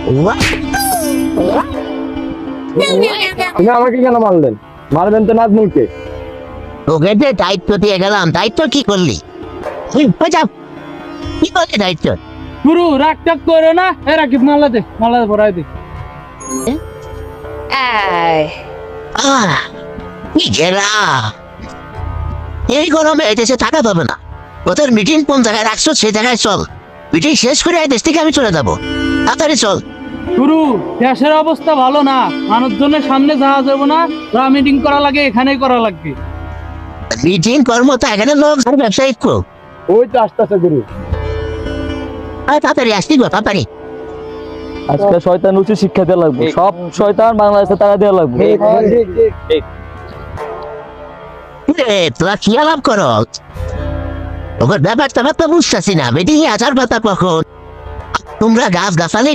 তুমি আমাকে কেন মারলেন? মারবেন তো নাজমুলকে। তোকে যে দায়িত্ব দিয়ে গেলাম, দায়িত্ব কি করলি? কি করলি দায়িত্ব? গুরু রাগ টাগ করো না, এ রাকিব মালা দে ভরাই দে। কি গেলা, এই গরমে এদেশে থাকা যাবে না। ওদের মিটিং কোন জায়গায় রাখছো সেই জায়গায় চল। মিটিং শেষ করে এই দেশ থেকে আমি চলে যাবো, তাড়াতাড়ি চল। গুরু দেশের অবস্থা ভালো না, মানুষজনের সামনে যাওয়া যাবে না, মিটিং করা লাগে এখানেই করা লাগবে। মিটিং কর্ম তো এখানে লোক ব্যবসায়িক খুব। ওই তো আসতেছে গুরু। তাড়াতাড়ি আসবি গো, তাড়াতাড়ি। আজকে শয়তান উচিত শিক্ষা দেওয়া লাগবে, সব শয়তান বাংলাদেশে তারা দেওয়া লাগবে। তোরা কি আলাপ করো? ওদের ব্যাপারটা বুঝতেছি না। মিটিং এ আসার কথা কখন? তোমরা গাছ গাছালি